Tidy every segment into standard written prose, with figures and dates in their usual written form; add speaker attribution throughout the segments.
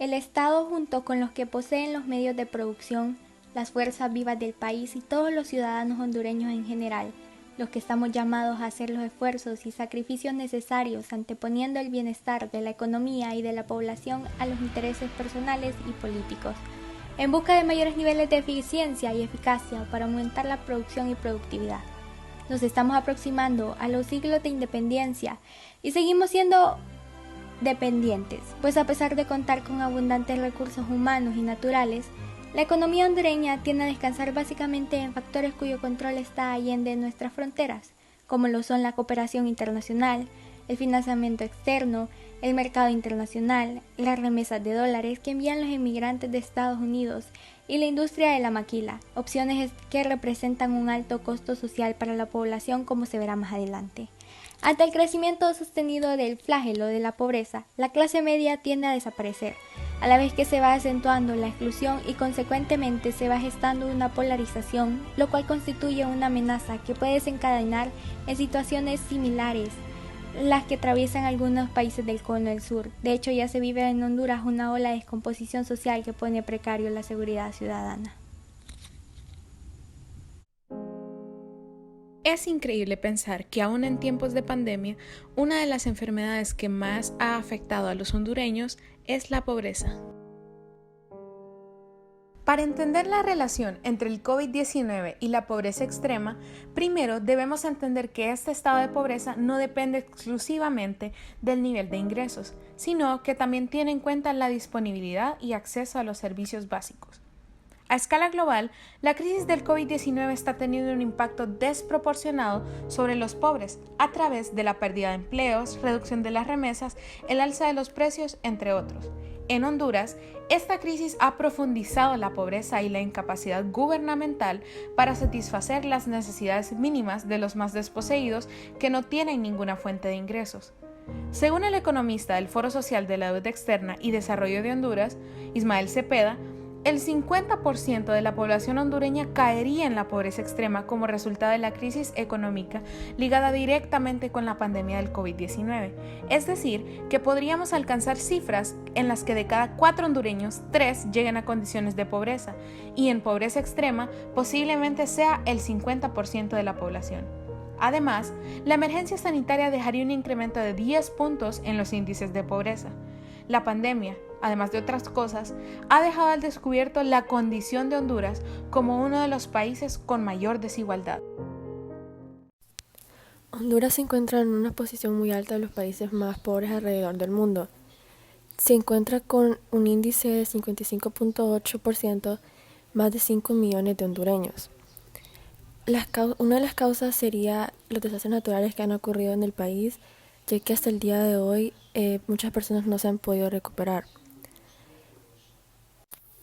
Speaker 1: El Estado, junto con los que poseen los medios de producción, las fuerzas vivas del país y todos los ciudadanos hondureños en general, los que estamos llamados a hacer los esfuerzos y sacrificios necesarios anteponiendo el bienestar de la economía y de la población a los intereses personales y políticos, en busca de mayores niveles de eficiencia y eficacia para aumentar la producción y productividad. Nos estamos aproximando a los siglos de independencia y seguimos siendo dependientes, pues a pesar de contar con abundantes recursos humanos y naturales, la economía hondureña tiende a descansar básicamente en factores cuyo control está allende nuestras fronteras, como lo son la cooperación internacional, el financiamiento externo, el mercado internacional, las remesas de dólares que envían los inmigrantes de Estados Unidos y la industria de la maquila, opciones que representan un alto costo social para la población como se verá más adelante. Ante el crecimiento sostenido del flagelo de la pobreza, la clase media tiende a desaparecer, a la vez que se va acentuando la exclusión y consecuentemente se va gestando una polarización, lo cual constituye una amenaza que puede desencadenar en situaciones similares las que atraviesan algunos países del Cono del Sur. De hecho, ya se vive en Honduras una ola de descomposición social que pone precario la seguridad ciudadana.
Speaker 2: Es increíble pensar que aún en tiempos de pandemia, una de las enfermedades que más ha afectado a los hondureños es la pobreza. Para entender la relación entre el COVID-19 y la pobreza extrema, primero debemos entender que este estado de pobreza no depende exclusivamente del nivel de ingresos, sino que también tiene en cuenta la disponibilidad y acceso a los servicios básicos. A escala global, la crisis del COVID-19 está teniendo un impacto desproporcionado sobre los pobres a través de la pérdida de empleos, reducción de las remesas, el alza de los precios, entre otros. En Honduras, esta crisis ha profundizado la pobreza y la incapacidad gubernamental para satisfacer las necesidades mínimas de los más desposeídos que no tienen ninguna fuente de ingresos. Según el economista del Foro Social de la Deuda Externa y Desarrollo de Honduras, Ismael Cepeda, el 50% de la población hondureña caería en la pobreza extrema como resultado de la crisis económica ligada directamente con la pandemia del COVID-19. Es decir, que podríamos alcanzar cifras en las que de cada 4 hondureños, 3 lleguen a condiciones de pobreza, y en pobreza extrema posiblemente sea el 50% de la población. Además, la emergencia sanitaria dejaría un incremento de 10 puntos en los índices de pobreza. La pandemia, además de otras cosas, ha dejado al descubierto la condición de Honduras como uno de los países con mayor desigualdad.
Speaker 3: Honduras se encuentra en una posición muy alta de los países más pobres alrededor del mundo. Se encuentra con un índice de 55.8%, más de 5 millones de hondureños. Una de las causas sería los desastres naturales que han ocurrido en el país, ya que hasta el día de hoy muchas personas no se han podido recuperar.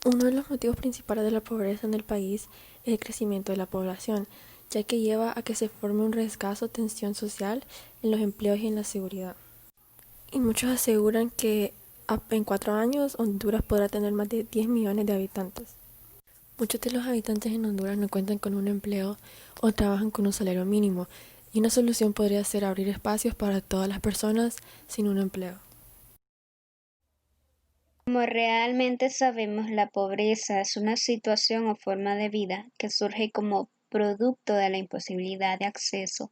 Speaker 3: Uno de los motivos principales de la pobreza en el país es el crecimiento de la población, ya que lleva a que se forme un rezago tensión social en los empleos y en la seguridad. Y muchos aseguran que en 4 años Honduras podrá tener más de 10 millones de habitantes. Muchos de los habitantes en Honduras no cuentan con un empleo o trabajan con un salario mínimo, y una solución podría ser abrir espacios para todas las personas sin un empleo.
Speaker 4: Como realmente sabemos, la pobreza es una situación o forma de vida que surge como producto de la imposibilidad de acceso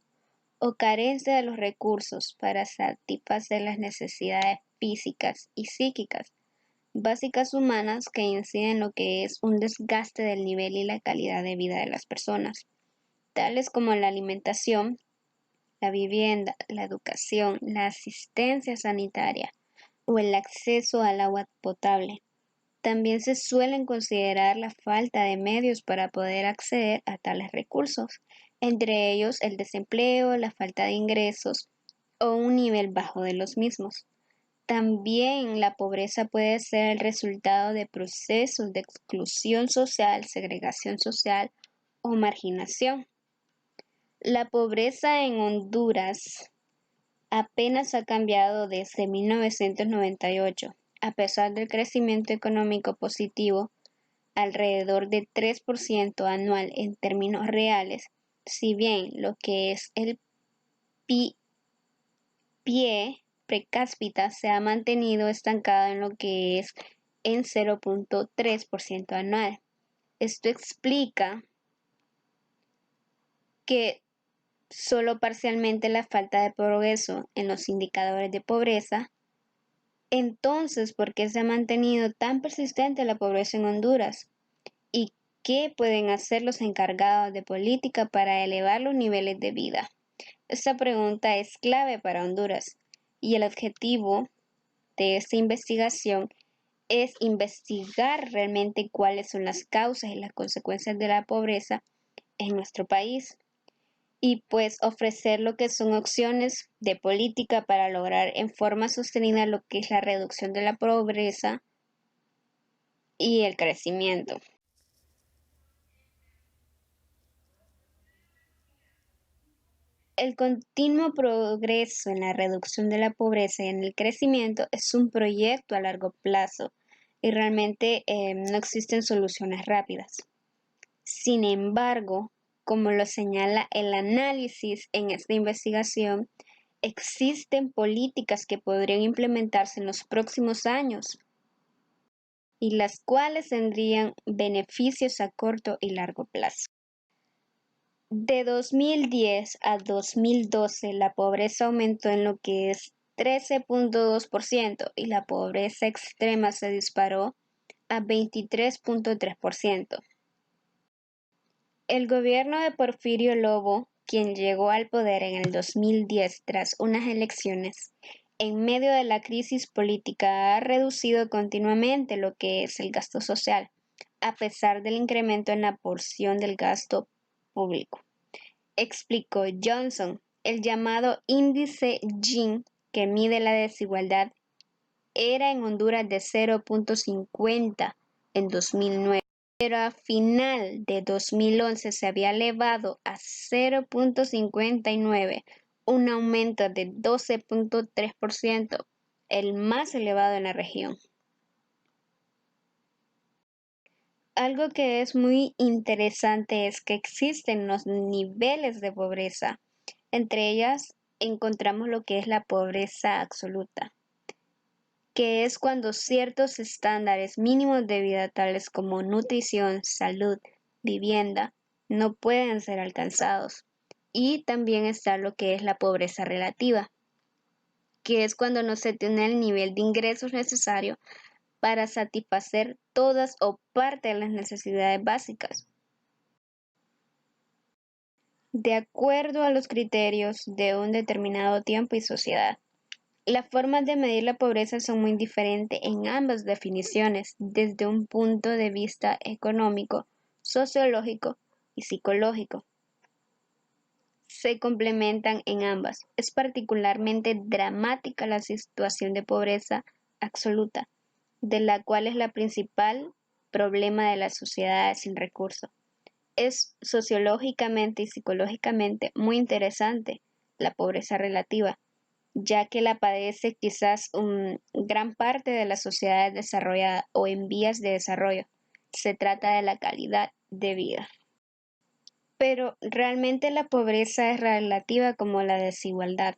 Speaker 4: o carencia de los recursos para satisfacer las necesidades físicas y psíquicas básicas humanas que inciden en lo que es un desgaste del nivel y la calidad de vida de las personas, tales como la alimentación, la vivienda, la educación, la asistencia sanitaria o el acceso al agua potable. También se suelen considerar la falta de medios para poder acceder a tales recursos, entre ellos el desempleo, la falta de ingresos o un nivel bajo de los mismos. También la pobreza puede ser el resultado de procesos de exclusión social, segregación social o marginación. La pobreza en Honduras apenas ha cambiado desde 1998, a pesar del crecimiento económico positivo, alrededor de 3% anual en términos reales, si bien lo que es el pie per cápita se ha mantenido estancado en lo que es en 0.3% anual. Esto explica que solo parcialmente la falta de progreso en los indicadores de pobreza. Entonces, ¿por qué se ha mantenido tan persistente la pobreza en Honduras? ¿Y qué pueden hacer los encargados de política para elevar los niveles de vida? Esta pregunta es clave para Honduras y el objetivo de esta investigación es investigar realmente cuáles son las causas y las consecuencias de la pobreza en nuestro país y pues ofrecer lo que son opciones de política para lograr en forma sostenida lo que es la reducción de la pobreza y el crecimiento. El continuo progreso en la reducción de la pobreza y en el crecimiento es un proyecto a largo plazo y realmente no existen soluciones rápidas. Sin embargo, como lo señala el análisis en esta investigación, existen políticas que podrían implementarse en los próximos años y las cuales tendrían beneficios a corto y largo plazo. De 2010 a 2012, la pobreza aumentó en lo que es 13.2% y la pobreza extrema se disparó a 23.3%. El gobierno de Porfirio Lobo, quien llegó al poder en el 2010 tras unas elecciones, en medio de la crisis política ha reducido continuamente lo que es el gasto social, a pesar del incremento en la porción del gasto público. Explicó Johnson, el llamado índice Gini, que mide la desigualdad, era en Honduras de 0.50 en 2009. Pero a final de 2011 se había elevado a 0.59, un aumento de 12.3%, el más elevado en la región. Algo que es muy interesante es que existen los niveles de pobreza. Entre ellas encontramos lo que es la pobreza absoluta, que es cuando ciertos estándares mínimos de vida tales como nutrición, salud, vivienda, no pueden ser alcanzados. Y también está lo que es la pobreza relativa, que es cuando no se tiene el nivel de ingresos necesario para satisfacer todas o parte de las necesidades básicas, de acuerdo a los criterios de un determinado tiempo y sociedad. Las formas de medir la pobreza son muy diferentes en ambas definiciones desde un punto de vista económico, sociológico y psicológico. Se complementan en ambas. Es particularmente dramática la situación de pobreza absoluta, de la cual es la principal problema de las sociedades sin recursos. Es sociológicamente y psicológicamente muy interesante la pobreza relativa, ya que la padece quizás gran parte de las sociedades desarrolladas o en vías de desarrollo. Se trata de la calidad de vida. Pero realmente la pobreza es relativa como la desigualdad.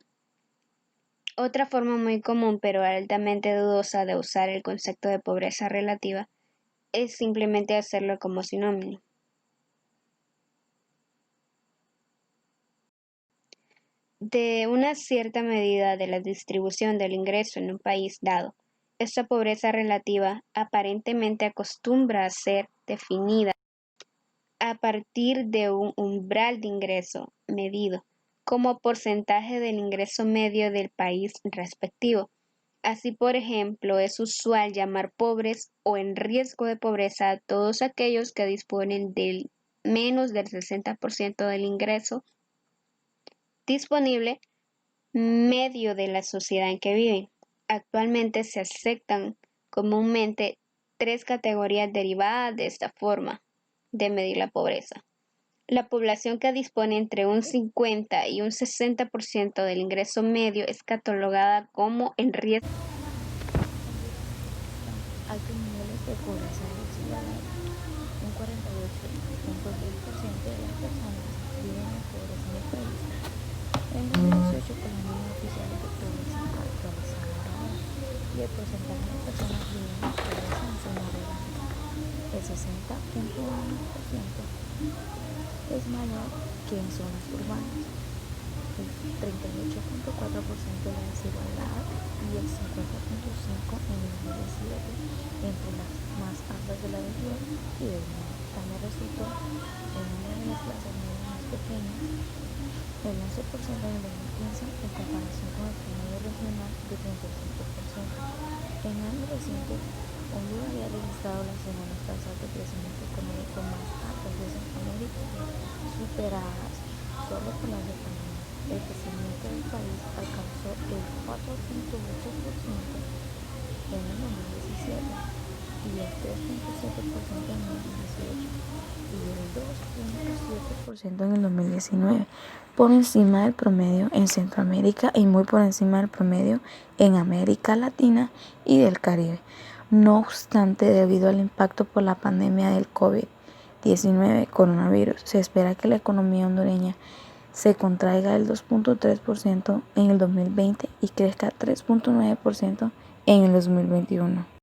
Speaker 4: Otra forma muy común pero altamente dudosa de usar el concepto de pobreza relativa es simplemente hacerlo como sinónimo. De una cierta medida de la distribución del ingreso en un país dado, esta pobreza relativa aparentemente acostumbra a ser definida a partir de un umbral de ingreso medido como porcentaje del ingreso medio del país respectivo. Así, por ejemplo, es usual llamar pobres o en riesgo de pobreza a todos aquellos que disponen del menos del 60% del ingreso disponible medio de la sociedad en que viven. Actualmente se aceptan comúnmente 3 categorías derivadas de esta forma de medir la pobreza. La población que dispone entre un 50 y un 60% del ingreso medio es catalogada como en riesgo.
Speaker 5: Altos niveles de pobreza y desigualdad. Un 48.6% de las personas viven en pobreza en el país. En 2018, con la norma oficial de pobreza actualizada ahora, y el porcentaje de personas viviendo en pobreza en zona rural. El 60.1% es mayor que en zonas urbanas, el 38.4% de la desigualdad y el 50.5% en el 2017 entre las más altas de la región y del mundo. También resultó en una de las clases medias más pequeñas, el 11% en el 2015 en comparación con el promedio regional de 35%. En años recientes, Honduras había registrado las segundas tasas de crecimiento económico más altas de Centroamérica, superadas solo por las de Panamá. El crecimiento del país alcanzó el 4.8% en el 2017 y el 3.7% en el 2018 y el 2.7% en el 2019, por encima del promedio en Centroamérica y muy por encima del promedio en América Latina y del Caribe. No obstante, debido al impacto por la pandemia del COVID-19 coronavirus, se espera que la economía hondureña se contraiga el 2.3% en el 2020 y crezca 3.9% en el 2021.